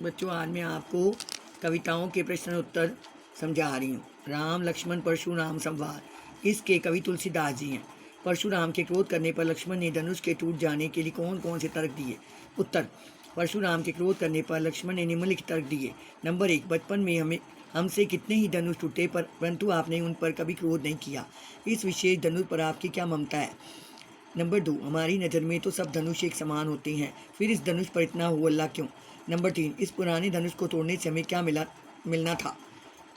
बच्चों आज मैं आपको कविताओं के प्रश्न उत्तर समझा रही हूँ। राम लक्ष्मण परशुराम संवाद। इसके कवि तुलसीदास जी हैं। परशुराम के क्रोध करने पर लक्ष्मण ने धनुष के टूट जाने के लिए कौन कौन से तर्क दिए? उत्तर। परशुराम के क्रोध करने पर लक्ष्मण ने निम्नलिखित तर्क दिए। नंबर 1, बचपन में हमसे कितने ही धनुष टूटे परंतु आपने उन पर कभी क्रोध नहीं किया। इस विशेष धनुष पर आपकी क्या ममता है? नंबर 2, हमारी नज़र में तो सब धनुष एक समान होते हैं, फिर इस धनुष पर इतना हो हल्ला क्यों? नंबर 3, इस पुराने धनुष को तोड़ने से हमें क्या मिलना था?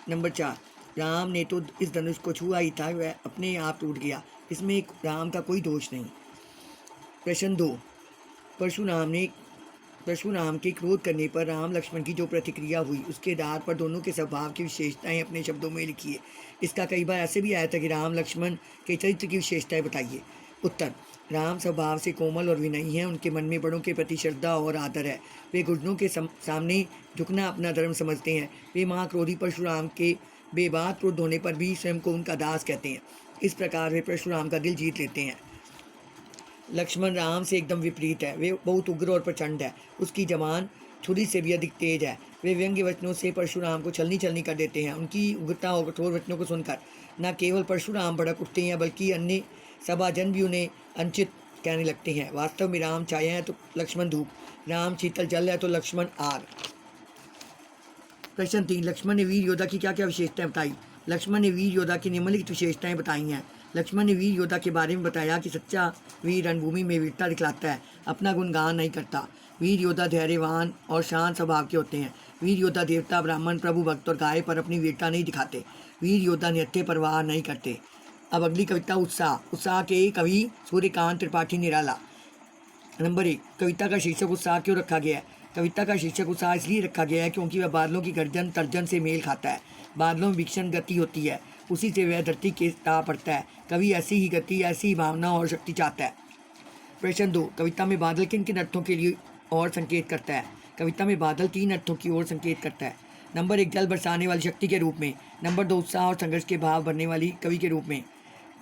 नंबर 4, राम ने तो इस धनुष को छुआ ही था, वह अपने आप टूट गया, इसमें राम का कोई दोष नहीं। प्रश्न 2, परशुराम के क्रोध करने पर राम लक्ष्मण की जो प्रतिक्रिया हुई उसके आधार पर दोनों के स्वभाव की विशेषताएं अपने शब्दों में लिखिए। इसका कई बार ऐसे भी आया था कि राम लक्ष्मण के चरित्र की विशेषताएं बताइए। उत्तर। राम स्वभाव से कोमल और विनयी हैं, उनके मन में बड़ों के प्रति श्रद्धा और आदर है, वे गुरुजनों के सामने झुकना अपना धर्म समझते हैं। वे महाक्रोधी परशुराम के बेबाक क्रोध होने पर भी स्वयं को उनका दास कहते हैं। इस प्रकार वे परशुराम का दिल जीत लेते हैं। लक्ष्मण राम से एकदम विपरीत है, वे बहुत उग्र और प्रचंड है, उसकी जबान छुरी से भी अधिक तेज है। वे व्यंग्य वचनों से परशुराम को छलनी छलनी कर देते हैं। उनकी उग्रता और कठोर वचनों को सुनकर न केवल परशुराम भड़क उठते हैं बल्कि अन्य सभाजन भी उन्हें अनुचित कहने लगते हैं। वास्तव में राम छाया है तो लक्ष्मण धूप, राम शीतल जल है तो लक्ष्मण आग। प्रश्न 3, लक्ष्मण ने वीर योद्धा की क्या क्या विशेषताएं बताई? लक्ष्मण ने वीर योद्धा की निम्नलिखित विशेषताएं बताई हैं। लक्ष्मण ने वीर योद्धा के बारे में बताया कि सच्चा वीर रणभूमि में वीरता दिखलाता है, अपना गुणगान नहीं करता। वीर योद्धा धैर्यवान और शांत स्वभाव के होते हैं। वीर योद्धा देवता, ब्राह्मण, प्रभु भक्त और गाय पर अपनी वीरता नहीं दिखाते। वीर योद्धा निहत्थे परवाह नहीं करते। अब अगली कविता उत्साह के कवि सूर्यकांत त्रिपाठी निराला। नंबर 1, कविता का शीर्षक उत्साह क्यों रखा गया है? कविता का शीर्षक उत्साह इसलिए रखा गया है क्योंकि वह बादलों की गर्जन तर्जन से मेल खाता है। बादलों में भीषण गति होती है, उसी से वह धरती के ता पड़ता है। कवि ऐसी ही गति, ऐसी ही भावना और शक्ति चाहता है। प्रश्न 2, कविता में बादल किन किन अर्थों के लिए और संकेत करता है? कविता में बादल 3 अर्थों की ओर संकेत करता है। नंबर 1, जल बरसाने वाली शक्ति के रूप में। नंबर 2, उत्साह और संघर्ष के भाव भरने वाली कवि के रूप में।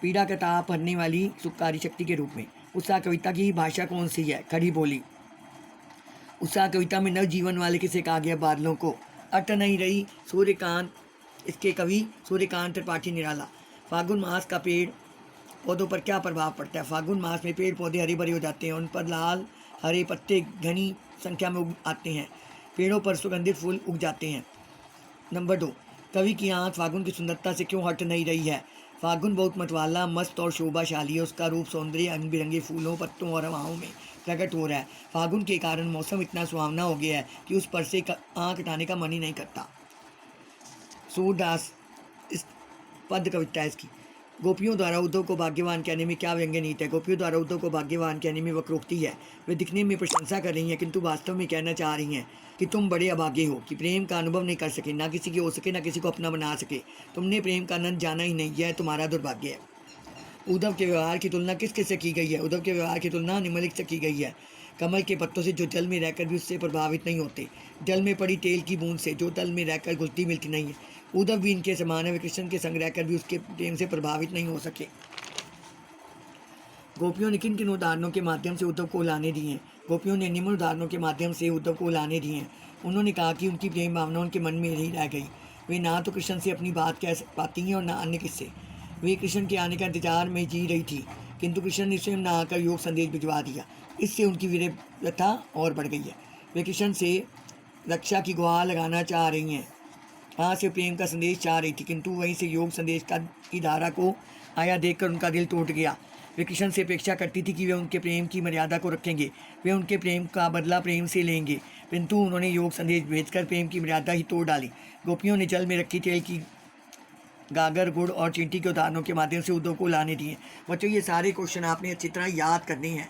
पीड़ा का ताप भरने वाली सुखकारी शक्ति के रूप में। उत्साह कविता की भाषा कौन सी है? खड़ी बोली। उत्साह कविता में नव जीवन वाले किसे कहा गया? बादलों को। अट नहीं रही सूर्यकांत, इसके कवि सूर्यकांत त्रिपाठी निराला। फागुन मास का पेड़ पौधों पर क्या प्रभाव पड़ता है? फागुन मास में पेड़ पौधे हरे भरे हो जाते हैं, उन पर लाल हरे पत्ते घनी संख्या में उग आते हैं, पेड़ों पर सुगंधित फूल उग जाते हैं। नंबर 2, कवि की आँख फागुन की सुंदरता से क्यों हट नहीं रही है? फागुन बहुत मतवाला, मस्त और शोभाशाली है, उसका रूप सौंदर्य रंग बिरंगे फूलों, पत्तों और हवाओं में प्रकट हो रहा है। फागुन के कारण मौसम इतना सुहावना हो गया है कि उस पर से आँख हटाने का मन ही नहीं करता। सूरदास इस पद कविता है इसकी। गोपियों द्वारा उद्धव को भाग्यवान कहने में क्या व्यंग्य नीति है? गोपियों द्वारा उद्धव को भाग्यवान कहने में वक्रोक्ति है। वे दिखने में प्रशंसा कर रही हैं किंतु वास्तव में कहना चाह रही हैं कि तुम बड़े अभागे हो कि प्रेम का अनुभव नहीं कर सके, ना किसी के हो सके, ना किसी को अपना बना सके। तुमने प्रेम का आनंद जाना ही नहीं, यह तुम्हारा दुर्भाग्य है। उद्धव के व्यवहार की तुलना किसके से की गई है? उद्धव के व्यवहार की तुलना निम्नलिखित से की गई है। कमल के पत्तों से जो जल में रहकर भी उससे प्रभावित नहीं होते, जल में पड़ी तेल की बूंद से जो तल में रहकर घुलती मिलती नहीं है। उद्धव भी इनके समान है, वे कृष्ण के संग रहकर भी उसके प्रेम से प्रभावित नहीं हो सके। गोपियों ने किन किन उदाहरणों के माध्यम से उद्धव को लाने दिए? गोपियों ने निम्न उदाहरणों के माध्यम से उद्धव को लाने दिए। उन्होंने कहा कि उनकी प्रेम भावना उनके मन में नहीं रह गई, वे ना तो कृष्ण से अपनी बात कह पाती हैं और ना अन्य किससे। वे कृष्ण के आने का इंतजार में जी रही थी किंतु कृष्ण ने स्वयं न आकर योग संदेश भिजवा दिया, इससे उनकी विरह व्यथा और बढ़ गई है। वे कृष्ण से रक्षा की गुहार लगाना चाह रही हैं, वहाँ से प्रेम का संदेश चाह रही थी किंतु वहीं से योग संदेश की धारा को आया देखकर उनका दिल टूट गया। वे कृष्ण से अपेक्षा करती थी कि वे उनके प्रेम की मर्यादा को रखेंगे, वे उनके प्रेम का बदला प्रेम से लेंगे, किंतु उन्होंने योग संदेश भेजकर प्रेम की मर्यादा ही तोड़ डाली। गोपियों ने जल में रखी तेल की गागर, गुड़ और चींटी के उदाहरणों के माध्यम से उद्धव को लाने दिए। बच्चों ये सारे क्वेश्चन आपने अच्छी तरह याद करने हैं।